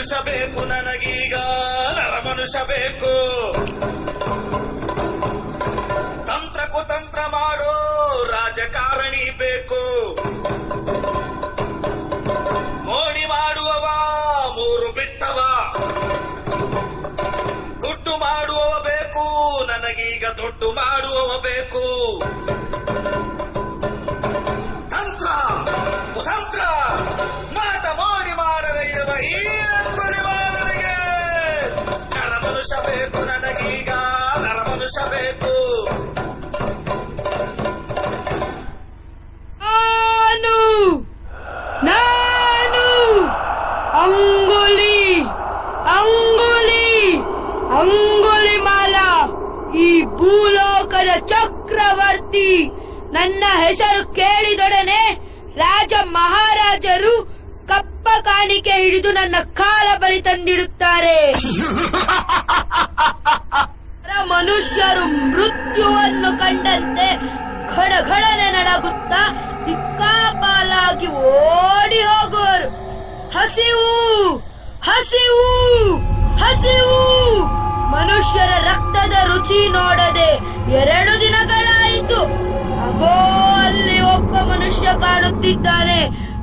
ಮನುಷ್ಯ ಬೇಕು ನನಗೀಗ, ನರ ಮನುಷ್ಯ ಬೇಕು. ತಂತ್ರ ಕುತಂತ್ರ ಮಾಡೋ ರಾಜಕಾರಣಿ ಬೇಕು. ಮೋಡಿ ಮಾಡುವವ ಮೂರು ಬಿಟ್ಟವ, ದುಡ್ಡು ಮಾಡುವವ ಬೇಕು ನನಗೀಗ, ದುಡ್ಡು ಮಾಡುವವ ಬೇಕು. ತಂತ್ರ ಕುತಂತ್ರ ಮಾಟ ಮೋಡಿ ಮಾಡದೆ ಇರುವ ಈ ರಂಗುಲಿಮಾಲನಿಗೆ ನರ ಮನುಷ್ಯ ಬೇಕು ನನಗೀಗ, ನರ ಮನುಷ್ಯ ಬೇಕು. ನಾನು ಅಂಗುಲಿಮಾಲ, ಈ ಭೂಲೋಕದ ಚಕ್ರವರ್ತಿ. ನನ್ನ ಹೆಸರು ಕೇಳಿದೊಡನೆ ರಾಜ ಮಹಾರಾಜರು ಕಪ್ಪ ಕಾಣಿಕೆ ಹಿಡಿದು ನನ್ನ ಕಾಲ ಬಳಿ ತಂದಿಡುತ್ತಾರೆ. ಮನುಷ್ಯರು ಮೃತ್ಯುವನ್ನು ಕಂಡಂತೆ ಘಡಘಡನೆ ನಡಗುತ್ತಾ ದಿಕ್ಕಾಪಾಲಾಗಿ ಓಡಿ ಹೋಗುವರು. ಹಸಿವು ಹಸಿವು ಹಸಿವು. ಮನುಷ್ಯರ ರಕ್ತದ ರುಚಿ ನೋಡದೆ 2 ದಿನಗಳಾಯಿತು. ಅಗೋ ಅಲ್ಲಿ ಒಬ್ಬ ಮನುಷ್ಯ ಕಾಣುತ್ತಿದ್ದಾನೆ.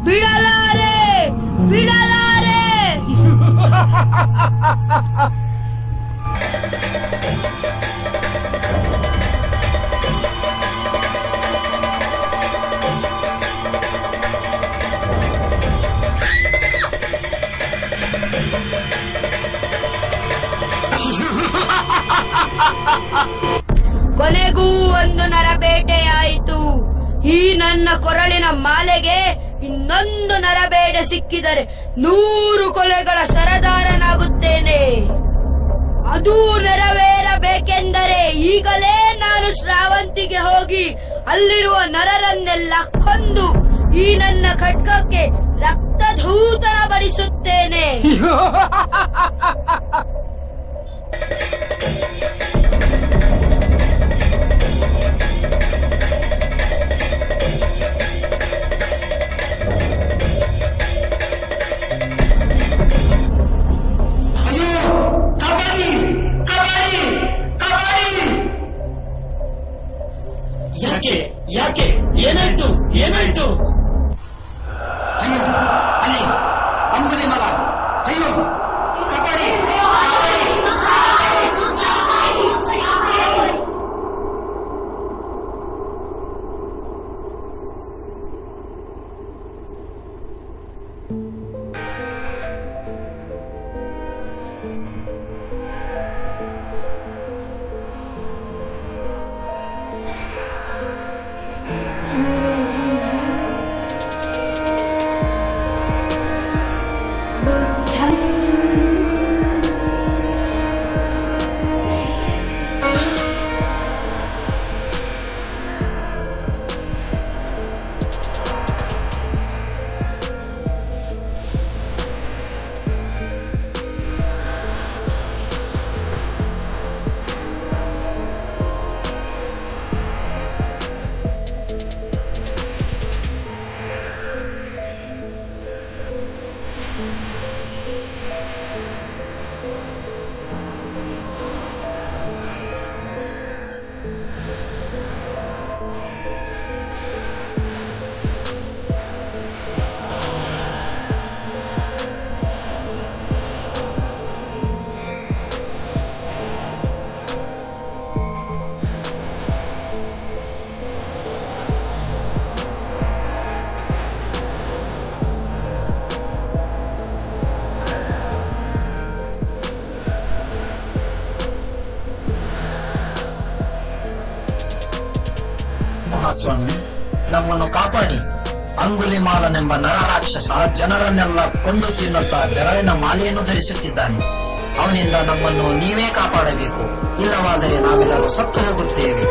ಬಿಡಲಾರೆ ಬಿಡಲಾರೆ. ಕೊನೆಗೂ ಒಂದು ನರಬೇಟೆಯಾಯಿತು. ಈ ನನ್ನ ಕೊರಳಿನ ಮಾಲೆಗೆ ಇನ್ನೊಂದು ನರಬೇಟೆ ಸಿಕ್ಕಿದರೆ 100 ಕೊಲೆಗಳ ಸರದಾರನಾಗುತ್ತೇನೆ. ಅದು ನೆರವೇರಬೇಕೆಂದರೆ ಈಗಲೇ ನಾನು ಶ್ರಾವಂತಿಗೆ ಹೋಗಿ ಅಲ್ಲಿರುವ ನರರನ್ನೆಲ್ಲ ಕೊಂದು ಈ ನನ್ನ ಖಡ್ಗಕ್ಕೆ ರಕ್ತಧೂತರ ಬಡಿಸುತ್ತೇನೆ. ಯಾಕೆ ಏನಾಯ್ತು ಏನಾಯ್ತು? ಅಯ್ಯೋ ಅಲ್ಲಿ ಅಂಗುಲಿಮಾಲ, ಅಯ್ಯೋ ಕಬಡ್ಡಿ. ಮಹಾಸ್ವಾಮಿ, ನಮ್ಮನ್ನು ಕಾಪಾಡಿ. ಅಂಗುಲಿಮಾಲನೆಂಬ ನರರಾಕ್ಷಸ ಜನರನ್ನೆಲ್ಲ ಕೊಂದು ತಿನ್ನುತ್ತಾ ಬೆರಳಿನ ಮಾಲೆಯನ್ನು ಧರಿಸುತ್ತಿದ್ದಾನೆ. ಅವನಿಂದ ನಮ್ಮನ್ನು ನೀವೇ ಕಾಪಾಡಬೇಕು, ಇಲ್ಲವಾದರೆ ನಾವೆಲ್ಲರೂ ಸತ್ತು ಹೋಗುತ್ತೇವೆ.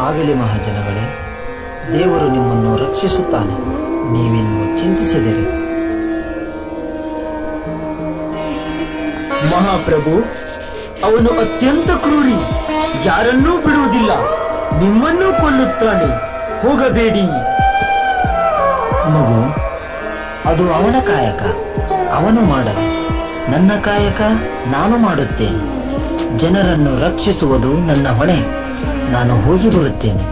ಆಗಲಿ ಮಹಾಜನಗಳೇ, ದೇವರು ನಿಮ್ಮನ್ನು ರಕ್ಷಿಸುತ್ತಾನೆ, ನೀವಿನ್ನು ಚಿಂತಿಸದಿರಿ. ಮಹಾಪ್ರಭು, ಅವನು ಅತ್ಯಂತ ಕ್ರೂರಿ, ಯಾರನ್ನೂ ಬಿಡುವುದಿಲ್ಲ, ನಿಮ್ಮನ್ನೂ ಕೊಲ್ಲುತ್ತಾನೆ. ಹೋಗಬೇಡಿ. ಮಗು, ಅದು ಅವನ ಕಾಯಕ, ಅವನು ಮಾಡಲಿ. ನನ್ನ ಕಾಯಕ ನಾನು ಮಾಡುತ್ತೇನೆ. ಜನರನ್ನು ರಕ್ಷಿಸುವುದು ನನ್ನ ಹೊಣೆ. ನಾನು ಹೋಗಿ ಬರುತ್ತೇನೆ.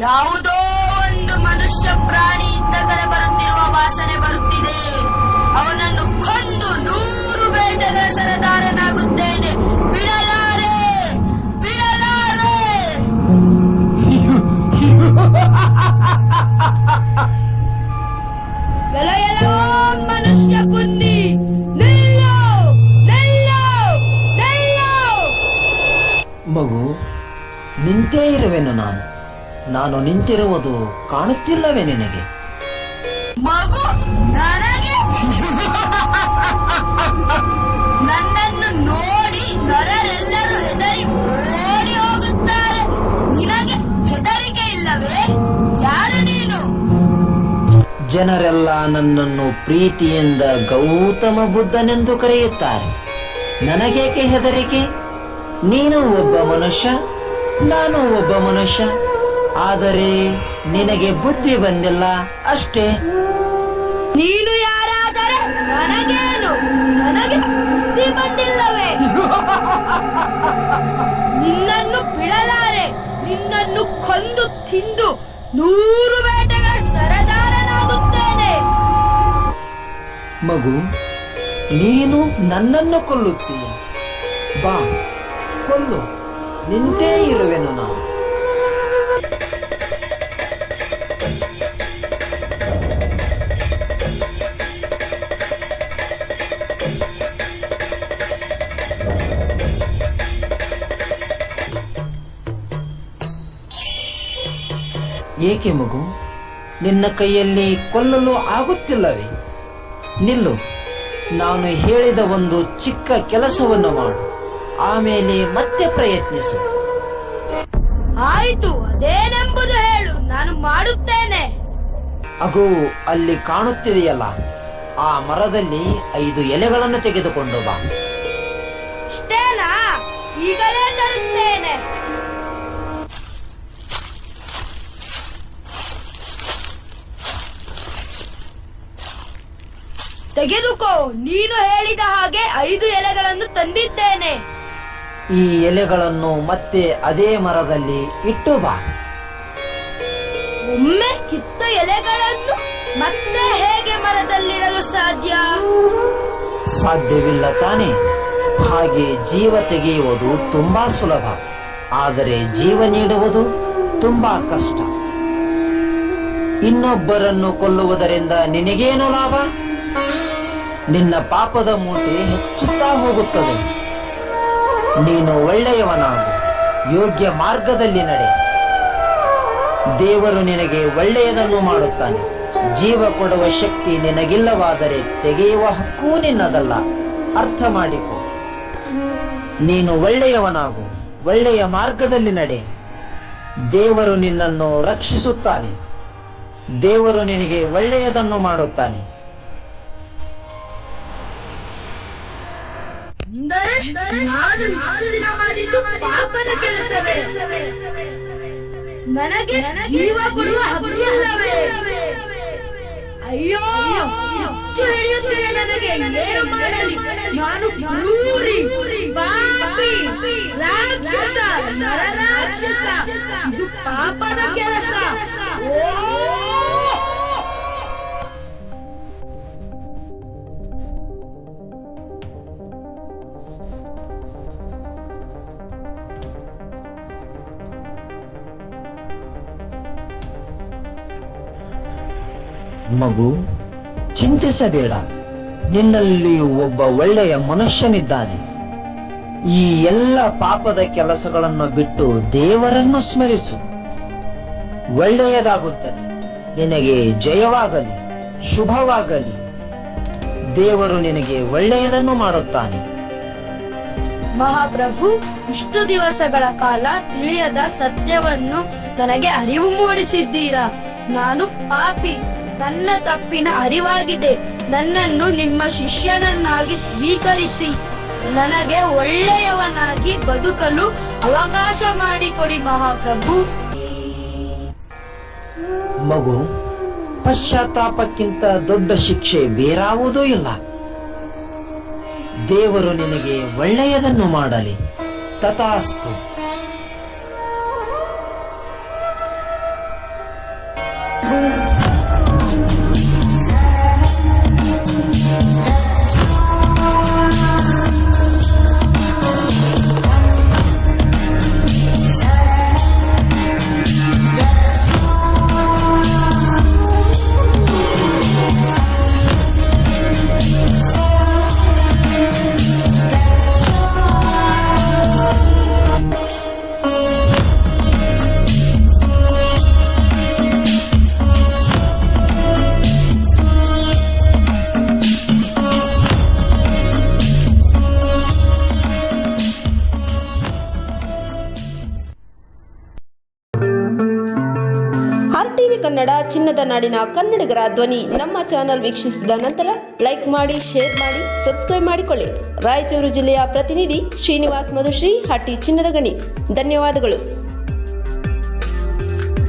ಯಾವುದೋ ಒಂದು ಮನುಷ್ಯ ಪ್ರಾಣಿ ಇದ್ದ ಕಡೆ ಬರುತ್ತಿರುವ ವಾಸನೆ ಬರುತ್ತಿದೆ. ಅವನನ್ನು ಕೊಂದು 100 ಬೇಟೆಗಳ ಸರದಾರನಾಗುತ್ತೇನೆ. ಬಿಡಲಾರೆ, ಬಿಡಲಾರೆ. ಎಲೆಯೆಲೋ ಮನುಷ್ಯ ಕುಂದಿ, ನಿಲ್ಲು, ನಿಲ್ಲು, ನಿಲ್ಲು. ಮಗು, ನಿಂತೇ ಇರುವೆನು ನಾನು ನಿಂತಿರುವುದು ಕಾಣುತ್ತಿಲ್ಲವೇ ನಿನಗೆ? ಮಗು ನನಗೆ ನನ್ನನ್ನು ನೋಡಿ ನರರೆಲ್ಲರೂ ಹೆದರಿ ಓಡಿ ಹೋಗುತ್ತಾರೆ. ನಿನಗೆ ಹೆದರಿಕೆ ಇಲ್ಲವೇ? ಯಾರು ನೀನು? ಜನರೆಲ್ಲ ನನ್ನನ್ನು ಪ್ರೀತಿಯಿಂದ ಗೌತಮ ಬುದ್ಧನೆಂದು ಕರೆಯುತ್ತಾರೆ. ನನಗೇಕೆ ಹೆದರಿಕೆ? ನೀನು ಒಬ್ಬ ಮನುಷ್ಯ, ನಾನು ಒಬ್ಬ ಮನುಷ್ಯ. ಆದರೆ ನಿನಗೆ ಬುದ್ಧಿ ಬಂದಿಲ್ಲ ಅಷ್ಟೇ. ನೀನು ಯಾರಾದರೆ ನನಗೇನು? ನನಗೆ ಬುದ್ಧಿ ಬಂದಿಲ್ಲವೇ? ನಿನ್ನನ್ನು ಬಿಡಲಾರೆ. ನಿನ್ನನ್ನು ಕೊಂದು ತಿಂದು 100 ಬೇಟೆಗಳ ಸರದಾರನಾಗುತ್ತೇನೆ. ಮಗು, ನೀನು ನನ್ನನ್ನು ಕೊಲ್ಲುತ್ತೀಯ. ಬಾ, ಕೊಲ್ಲು. ನಿಂತೇ ಇರುವೆನು ನಾನು. ಏಕೆ ಮಗು, ನಿನ್ನ ಕೈಯಲ್ಲಿ ಕೊಲ್ಲಲು ಆಗುತ್ತಿಲ್ಲವೇ? ನಿಲ್ಲು, ನಾನು ಹೇಳಿದ ಒಂದು ಚಿಕ್ಕ ಕೆಲಸವನ್ನು ಮಾಡು, ಆಮೇಲೆ ಮತ್ತೆ ಪ್ರಯತ್ನಿಸು. ಆಯಿತು, ಅದೇನೆಂಬುದು ಹೇಳು, ನಾನು ಮಾಡುತ್ತೇನೆ. ಅಗೋ, ಅಲ್ಲಿ ಕಾಣುತ್ತಿದೆಯಲ್ಲ, ಆ ಮರದಲ್ಲಿ 5 ಎಲೆಗಳನ್ನು ತೆಗೆದುಕೊಂಡು ಬಾ. ಇಷ್ಟೇನಾ? ಈಗಲೇ ತರುತ್ತೇನೆ. ತೆಗೆದುಕೋ. ನೀನು ಹೇಳಿದ ಹಾಗೆ 5 ಎಲೆಗಳನ್ನು ತಂದಿದ್ದೇನೆ. ಈ ಎಲೆಗಳನ್ನು ಮತ್ತೆ ಅದೇ ಮರದಲ್ಲಿ ಇಟ್ಟು ಬಾ. ಒಮ್ಮೆ ಕಿತ್ತ ಎಲೆಗಳನ್ನು ಮತ್ತೆ ಹೇಗೆ ಮರದಲ್ಲಿಡಲು ಸಾಧ್ಯ? ಸಾಧ್ಯವಿಲ್ಲ ತಾನೆ? ಹಾಗೆ ಜೀವ ತೆಗೆಯುವುದು ತುಂಬಾ ಸುಲಭ, ಆದರೆ ಜೀವ ನೀಡುವುದು ತುಂಬಾ ಕಷ್ಟ. ಇನ್ನೊಬ್ಬರನ್ನು ಕೊಲ್ಲುವುದರಿಂದ ನಿನಗೇನು ಲಾಭ? ನಿನ್ನ ಪಾಪದ ಮೂಟೆ ಹೆಚ್ಚುತ್ತಾ ಹೋಗುತ್ತದೆ. ನೀನು ಒಳ್ಳೆಯವನಾಗು, ಯೋಗ್ಯ ಮಾರ್ಗದಲ್ಲಿ ನಡೆ. ದೇವರು ನಿನಗೆ ಒಳ್ಳೆಯದನ್ನು ಮಾಡುತ್ತಾನೆ. ಜೀವ ಕೊಡುವ ಶಕ್ತಿ ನಿನಗಿಲ್ಲವಾದರೆ ತೆಗೆಯುವ ಹಕ್ಕೂ ನಿನ್ನದಲ್ಲ. ಅರ್ಥ ಮಾಡಿಕೊ. ನೀನು ಒಳ್ಳೆಯವನಾಗು, ಒಳ್ಳೆಯ ಮಾರ್ಗದಲ್ಲಿ ನಡೆ. ದೇವರು ನಿನ್ನನ್ನು ರಕ್ಷಿಸುತ್ತಾನೆ. ದೇವರು ನಿನಗೆ ಒಳ್ಳೆಯದನ್ನು ಮಾಡುತ್ತಾನೆ. ನಾನು ದಿನ ಮಾಡಿದ್ದು ಪಾಪದ ಕೆಲಸವೇ? ನನಗೆ ಜೀವ ಕೊಡುವ ಹಕ್ಕಿಲ್ಲವೇ? ಅಯ್ಯೋ, ಹುಚ್ಚು ಹಿಡಿಯುತ್ತಿದೆ ನನಗೆ. ಏನು ಮಾಡಲಿ? ನಾನು ಕ್ರೂರಿ, ಪಾಪಿ, ರಾಕ್ಷಸ, ನರರಾಕ್ಷಸ. ಇದು ಪಾಪದ ಕೆಲಸ. ಓ, ಮಗು, ಚಿಂತಿಸಬೇಡ. ನಿನ್ನಲ್ಲಿಯೂ ಒಬ್ಬ ಒಳ್ಳೆಯ ಮನುಷ್ಯನಿದ್ದಾನೆ. ಈ ಎಲ್ಲ ಪಾಪದ ಕೆಲಸಗಳನ್ನು ಬಿಟ್ಟು ದೇವರನ್ನು ಸ್ಮರಿಸು. ಒಳ್ಳೆಯದಾಗುತ್ತದೆ. ನಿನಗೆ ಜಯವಾಗಲಿ, ಶುಭವಾಗಲಿ. ದೇವರು ನಿನಗೆ ಒಳ್ಳೆಯದನ್ನು ಮಾಡುತ್ತಾನೆ. ಮಹಾಪ್ರಭು, ಇಷ್ಟು ದಿವಸಗಳ ಕಾಲ ತಿಳಿಯದ ಸತ್ಯವನ್ನು ನನಗೆ ಅರಿವು ಮೂಡಿಸಿದ್ದೀರಾ. ನಾನು ಪಾಪಿ, ನನ್ನ ತಪ್ಪಿನ ಅರಿವಾಗಿದೆ. ನನ್ನನ್ನು ನಿಮ್ಮ ಶಿಷ್ಯನನ್ನಾಗಿ ಸ್ವೀಕರಿಸಿ ನನಗೆ ಒಳ್ಳೆಯವನಾಗಿ ಬದುಕಲು ಅವಕಾಶ ಮಾಡಿಕೊಡಿ ಮಹಾಪ್ರಭು. ಮಗು, ಪಶ್ಚಾತ್ತಾಪಕ್ಕಿಂತ ದೊಡ್ಡ ಶಿಕ್ಷೆ ಬೇರಾವುದೂ ಇಲ್ಲ. ದೇವರು ನಿನಗೆ ಒಳ್ಳೆಯದನ್ನು ಮಾಡಲಿ. ತಥಾಸ್ತು. RTV ಕನ್ನಡ, ಚಿನ್ನದ ನಾಡಿನ ಕನ್ನಡಿಗರ ಧ್ವನಿ. ನಮ್ಮ ಚಾನೆಲ್ ವೀಕ್ಷಿಸಿದ ನಂತರ ಲೈಕ್ ಮಾಡಿ, ಶೇರ್ ಮಾಡಿ, ಸಬ್ಸ್ಕ್ರೈಬ್ ಮಾಡಿಕೊಳ್ಳಿ. ರಾಯಚೂರು ಜಿಲ್ಲೆಯ ಪ್ರತಿನಿಧಿ ಶ್ರೀನಿವಾಸ್ ಮಧುಶ್ರೀ, ಹಟ್ಟಿ ಚಿನ್ನದ ಗಣಿ. ಧನ್ಯವಾದಗಳು.